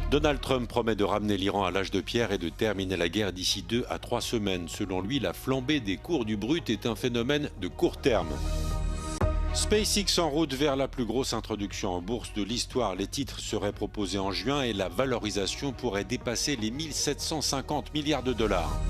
Donald Trump promet de ramener l'Iran à l'âge de pierre et de terminer la guerre d'ici 2 à 3 semaines. Selon lui, la flambée des cours du brut est un phénomène de court terme. SpaceX en route vers la plus grosse introduction en bourse de l'histoire. Les titres seraient proposés en juin et la valorisation pourrait dépasser les 1750 milliards de dollars.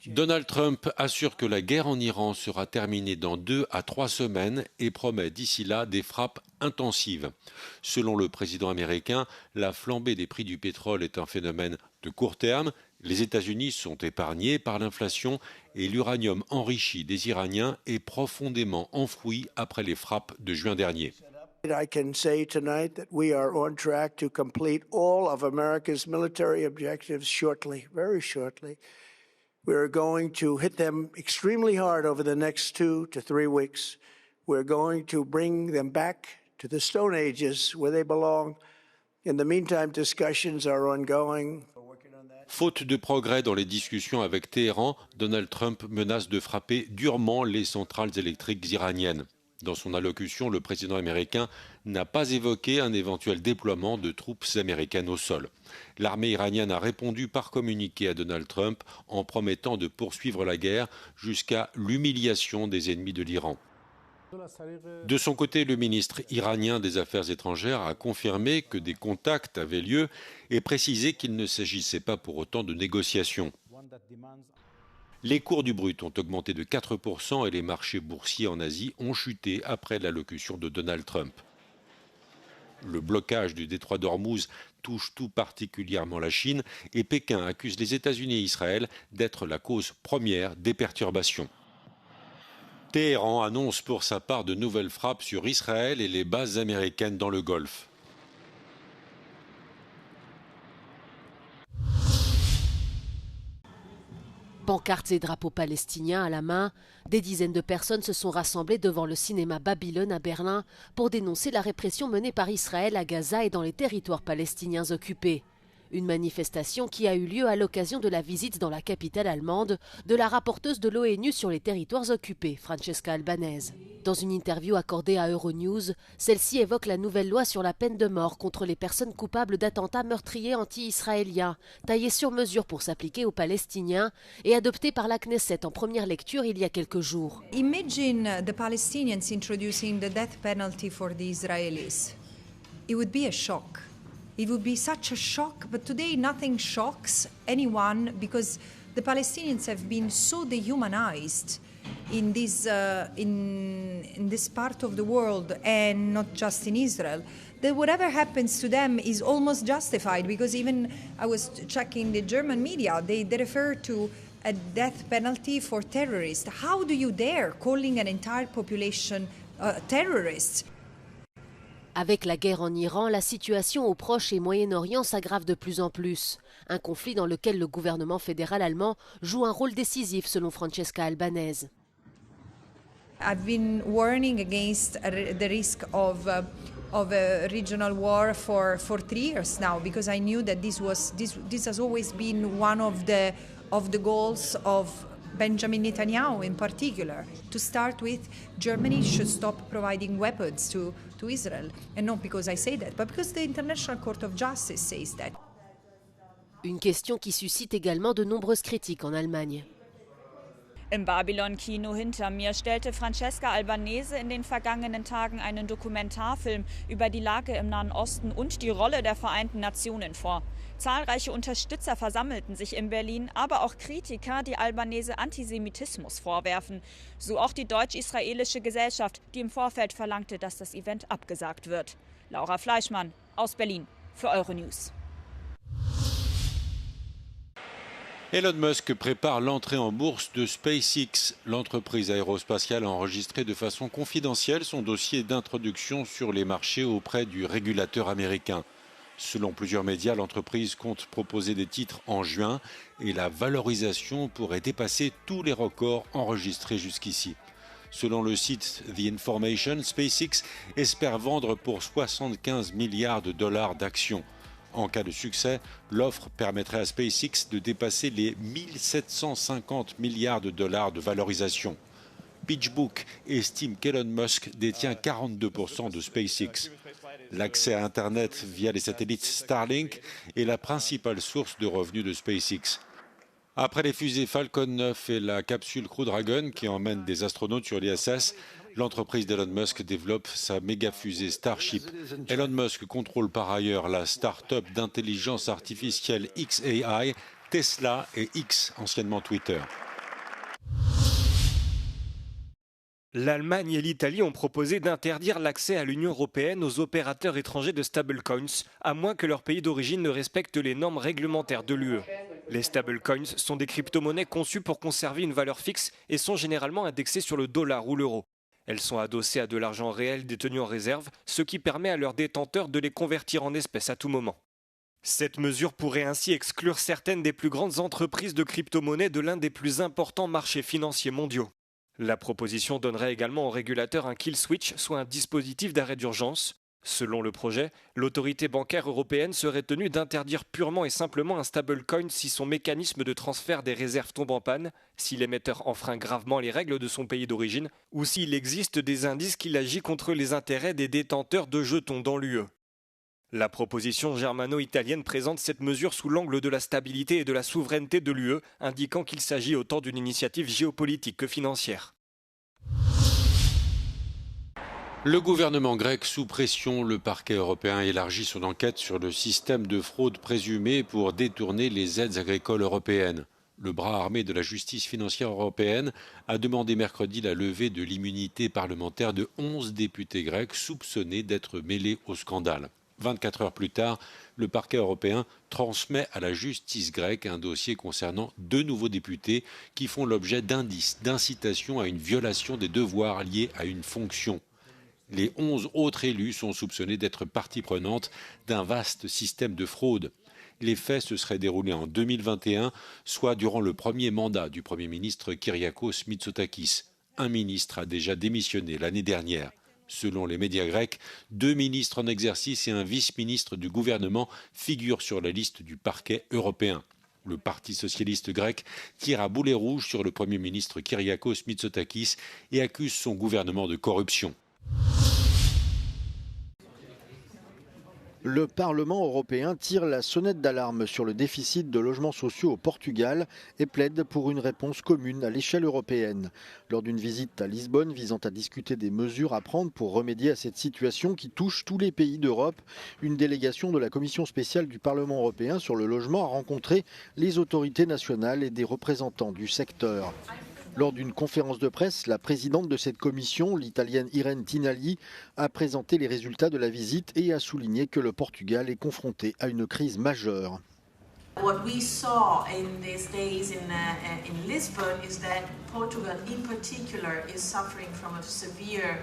Donald Trump assure que la guerre en Iran sera terminée dans 2 à 3 semaines et promet d'ici là des frappes intensives. Selon le président américain, la flambée des prix du pétrole est un phénomène de court terme. Les États-Unis sont épargnés par l'inflation et l'uranium enrichi des Iraniens est profondément enfoui après les frappes de juin dernier. I can say tonight that we are on track to complete all of America's military objectives shortly, very shortly. We are going to hit them extremely hard over the next 2 to 3 weeks. We're going to bring them back to the Stone Ages where they belong. In the meantime, discussions are ongoing. Faute de progrès dans les discussions avec Téhéran, Donald Trump menace de frapper durement les centrales électriques iraniennes. Dans son allocution, le président américain n'a pas évoqué un éventuel déploiement de troupes américaines au sol. L'armée iranienne a répondu par communiqué à Donald Trump en promettant de poursuivre la guerre jusqu'à l'humiliation des ennemis de l'Iran. De son côté, le ministre iranien des Affaires étrangères a confirmé que des contacts avaient lieu et précisé qu'il ne s'agissait pas pour autant de négociations. Les cours du brut ont augmenté de 4% et les marchés boursiers en Asie ont chuté après l'allocution de Donald Trump. Le blocage du détroit d'Ormuz touche tout particulièrement la Chine et Pékin accuse les États-Unis et Israël d'être la cause première des perturbations. Téhéran annonce pour sa part de nouvelles frappes sur Israël et les bases américaines dans le Golfe. Pancartes et drapeaux palestiniens à la main, des dizaines de personnes se sont rassemblées devant le cinéma Babylone à Berlin pour dénoncer la répression menée par Israël à Gaza et dans les territoires palestiniens occupés. Une manifestation qui a eu lieu à l'occasion de la visite dans la capitale allemande de la rapporteuse de l'ONU sur les territoires occupés, Francesca Albanese. Dans une interview accordée à Euronews, celle-ci évoque la nouvelle loi sur la peine de mort contre les personnes coupables d'attentats meurtriers anti-israéliens, taillée sur mesure pour s'appliquer aux Palestiniens et adoptée par la Knesset en première lecture il y a quelques jours. Imagine the Palestinians introducing the death penalty for the Israelis. It would be a shock. It would be such a shock, but today nothing shocks anyone because the Palestinians have been so dehumanized in this part of the world and not just in Israel, that whatever happens to them is almost justified because even I was checking the German media, they refer to a death penalty for terrorists. How do you dare calling an entire population terrorists? Avec la guerre en Iran, la situation au Proche et Moyen-Orient s'aggrave de plus en plus. Un conflit dans lequel le gouvernement fédéral allemand joue un rôle décisif selon Francesca Albanese. I've been warning against the risk of a regional war for 3 years now because I knew that this has always been one of the goals of Benjamin Netanyahu in particular. To start with, Germany should stop providing weapons to Israel. And not because I say that, but because the International Court of Justice says that. Une question qui suscite également de nombreuses critiques en Allemagne. Im Babylon-Kino hinter mir stellte Francesca Albanese in den vergangenen Tagen einen Dokumentarfilm über die Lage im Nahen Osten und die Rolle der Vereinten Nationen vor. Zahlreiche Unterstützer versammelten sich in Berlin, aber auch Kritiker, die Albanese Antisemitismus vorwerfen. So auch die deutsch-israelische Gesellschaft, die im Vorfeld verlangte, dass das Event abgesagt wird. Laura Fleischmann aus Berlin für Euronews. Elon Musk prépare l'entrée en bourse de SpaceX. L'entreprise aérospatiale a enregistré de façon confidentielle son dossier d'introduction sur les marchés auprès du régulateur américain. Selon plusieurs médias, l'entreprise compte proposer des titres en juin et la valorisation pourrait dépasser tous les records enregistrés jusqu'ici. Selon le site The Information, SpaceX espère vendre pour 75 milliards de dollars d'actions. En cas de succès, l'offre permettrait à SpaceX de dépasser les 1750 milliards de dollars de valorisation. PitchBook estime qu'Elon Musk détient 42% de SpaceX. L'accès à Internet via les satellites Starlink est la principale source de revenus de SpaceX. Après les fusées Falcon 9 et la capsule Crew Dragon qui emmène des astronautes sur l'ISS, l'entreprise d'Elon Musk développe sa méga-fusée Starship. Elon Musk contrôle par ailleurs la start-up d'intelligence artificielle xAI, Tesla et X, anciennement Twitter. L'Allemagne et l'Italie ont proposé d'interdire l'accès à l'Union européenne aux opérateurs étrangers de stablecoins, à moins que leur pays d'origine ne respecte les normes réglementaires de l'UE. Les stablecoins sont des crypto-monnaies conçues pour conserver une valeur fixe et sont généralement indexées sur le dollar ou l'euro. Elles sont adossées à de l'argent réel détenu en réserve, ce qui permet à leurs détenteurs de les convertir en espèces à tout moment. Cette mesure pourrait ainsi exclure certaines des plus grandes entreprises de crypto-monnaies de l'un des plus importants marchés financiers mondiaux. La proposition donnerait également aux régulateurs un kill switch, soit un dispositif d'arrêt d'urgence. Selon le projet, l'autorité bancaire européenne serait tenue d'interdire purement et simplement un stablecoin si son mécanisme de transfert des réserves tombe en panne, si l'émetteur enfreint gravement les règles de son pays d'origine ou s'il existe des indices qu'il agit contre les intérêts des détenteurs de jetons dans l'UE. La proposition germano-italienne présente cette mesure sous l'angle de la stabilité et de la souveraineté de l'UE, indiquant qu'il s'agit autant d'une initiative géopolitique que financière. Le gouvernement grec sous pression, le parquet européen élargit son enquête sur le système de fraude présumé pour détourner les aides agricoles européennes. Le bras armé de la justice financière européenne a demandé mercredi la levée de l'immunité parlementaire de 11 députés grecs soupçonnés d'être mêlés au scandale. 24 heures plus tard, le parquet européen transmet à la justice grecque un dossier concernant 2 nouveaux députés qui font l'objet d'indices d'incitation à une violation des devoirs liés à une fonction. Les 11 autres élus sont soupçonnés d'être partie prenante d'un vaste système de fraude. Les faits se seraient déroulés en 2021, soit durant le premier mandat du Premier ministre Kyriakos Mitsotakis. Un ministre a déjà démissionné l'année dernière. Selon les médias grecs, 2 ministres en exercice et un vice-ministre du gouvernement figurent sur la liste du parquet européen. Le Parti socialiste grec tire à boulet rouge sur le Premier ministre Kyriakos Mitsotakis et accuse son gouvernement de corruption. Le Parlement européen tire la sonnette d'alarme sur le déficit de logements sociaux au Portugal et plaide pour une réponse commune à l'échelle européenne. Lors d'une visite à Lisbonne visant à discuter des mesures à prendre pour remédier à cette situation qui touche tous les pays d'Europe, une délégation de la Commission spéciale du Parlement européen sur le logement a rencontré les autorités nationales et des représentants du secteur. Lors d'une conférence de presse, la présidente de cette commission, l'italienne Irene Tinagli, a présenté les résultats de la visite et a souligné que le Portugal est confronté à une crise majeure. What we saw in these days in Lisbon is that Portugal in particular is suffering from a severe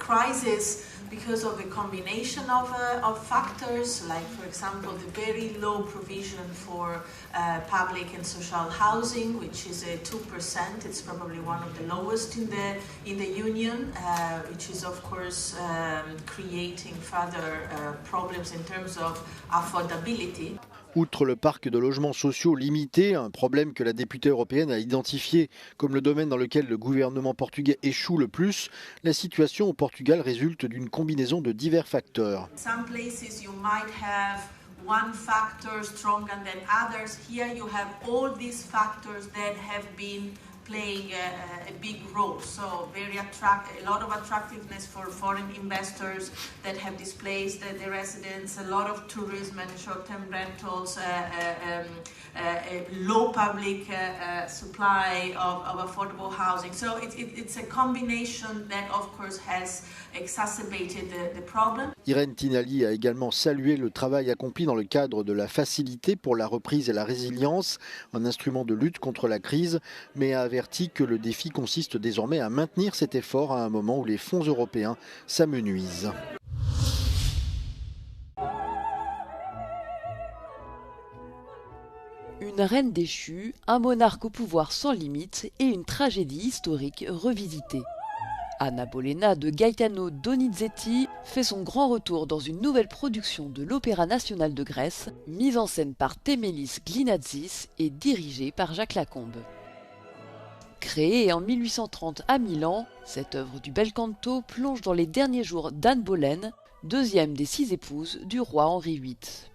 crisis because of a combination of factors, like for example the very low provision for public and social housing, which is a 2%. It's probably one of the lowest in the Union, which is of course creating further problems in terms of affordability. Outre le parc de logements sociaux limité, un problème que la députée européenne a identifié comme le domaine dans lequel le gouvernement portugais échoue le plus, la situation au Portugal résulte d'une combinaison de divers facteurs. Some places you might have one factor stronger than others. Here you have all these factors that have been playing a big role. So a lot of attractiveness for foreign investors that have displaced their residents, a lot of tourism and short-term rentals, a low public supply of affordable housing. So it's a combination that of course has exacerbated the problem. Irene Tinagli a également salué le travail accompli dans le cadre de la Facilité pour la reprise et la résilience, un instrument de lutte contre la crise, mais a averti que le défi consiste désormais à maintenir cet effort à un moment où les fonds européens s'amenuisent. Une reine déchue, un monarque au pouvoir sans limite et une tragédie historique revisitée. Anna Bolena de Gaetano Donizetti fait son grand retour dans une nouvelle production de l'Opéra national de Grèce, mise en scène par Témélis Glinatzis et dirigée par Jacques Lacombe. Créée en 1830 à Milan, cette œuvre du bel canto plonge dans les derniers jours d'Anne Boleyn, deuxième des 6 épouses du roi Henri VIII.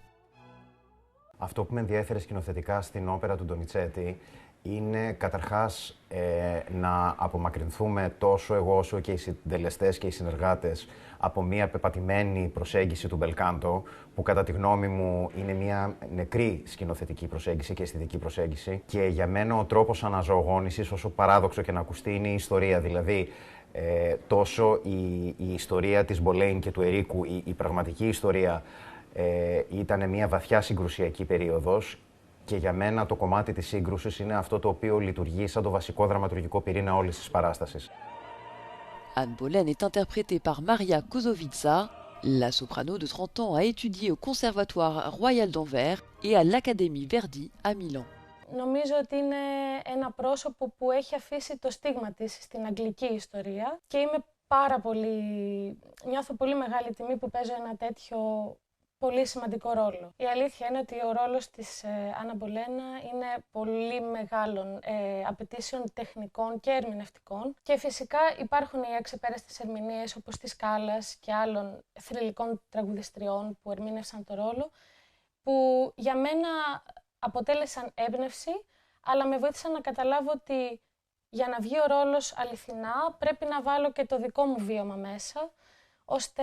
Αυτό που με ενδιέφερε σκηνοθετικά στην όπερα του Ντονιτσέτη είναι καταρχάς να απομακρυνθούμε τόσο εγώ όσο και οι συντελεστές και οι συνεργάτες από μια πεπατημένη προσέγγιση του μπελκάντο, που κατά τη γνώμη μου είναι μια νεκρή σκηνοθετική προσέγγιση και αισθητική προσέγγιση. Και για μένα ο τρόπος αναζωογόνησης, όσο παράδοξο και να ακουστεί, είναι η ιστορία. Δηλαδή, τόσο η ιστορία της Μπολέιν και του Ερίκου, η πραγματική ιστορία, ήταν μια βαθιά συγκρουσιακή περίοδος. Και για μένα το κομμάτι της σύγκρουσης είναι αυτό το οποίο λειτουργεί σαν το βασικό δραματουργικό πυρήνα όλης της παράστασης. Anne Boleyn est interprétée par Maria Kozovica. La soprano de 30 ans a étudié au Conservatoire Royal d'Anvers et à l'Académie Verdi à Milan. Νομίζω ότι είναι ένα πρόσωπο που έχει αφήσει το στίγμα της στην αγγλική ιστορία και νιώθω πολύ μεγάλη τιμή που παίζω ένα τέτοιο πολύ σημαντικό ρόλο. Η αλήθεια είναι ότι ο ρόλος της Άννα Μπολένα είναι πολύ μεγάλων απαιτήσεων τεχνικών και ερμηνευτικών και φυσικά υπάρχουν οι αξεπέραστες ερμηνείες όπως της Κάλλας και άλλων θρυλικών τραγουδιστριών που ερμήνευσαν το ρόλο, που για μένα αποτέλεσαν έμπνευση, αλλά με βοήθησαν να καταλάβω ότι για να βγει ο ρόλος αληθινά πρέπει να βάλω και το δικό μου βίωμα μέσα, ώστε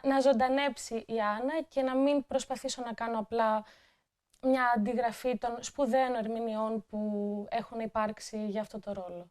να ζωντανέψει η Άννα και να μην προσπαθήσω να κάνω απλά μια αντιγραφή των σπουδαίων ερμηνεών που έχουν υπάρξει για αυτό το ρόλο.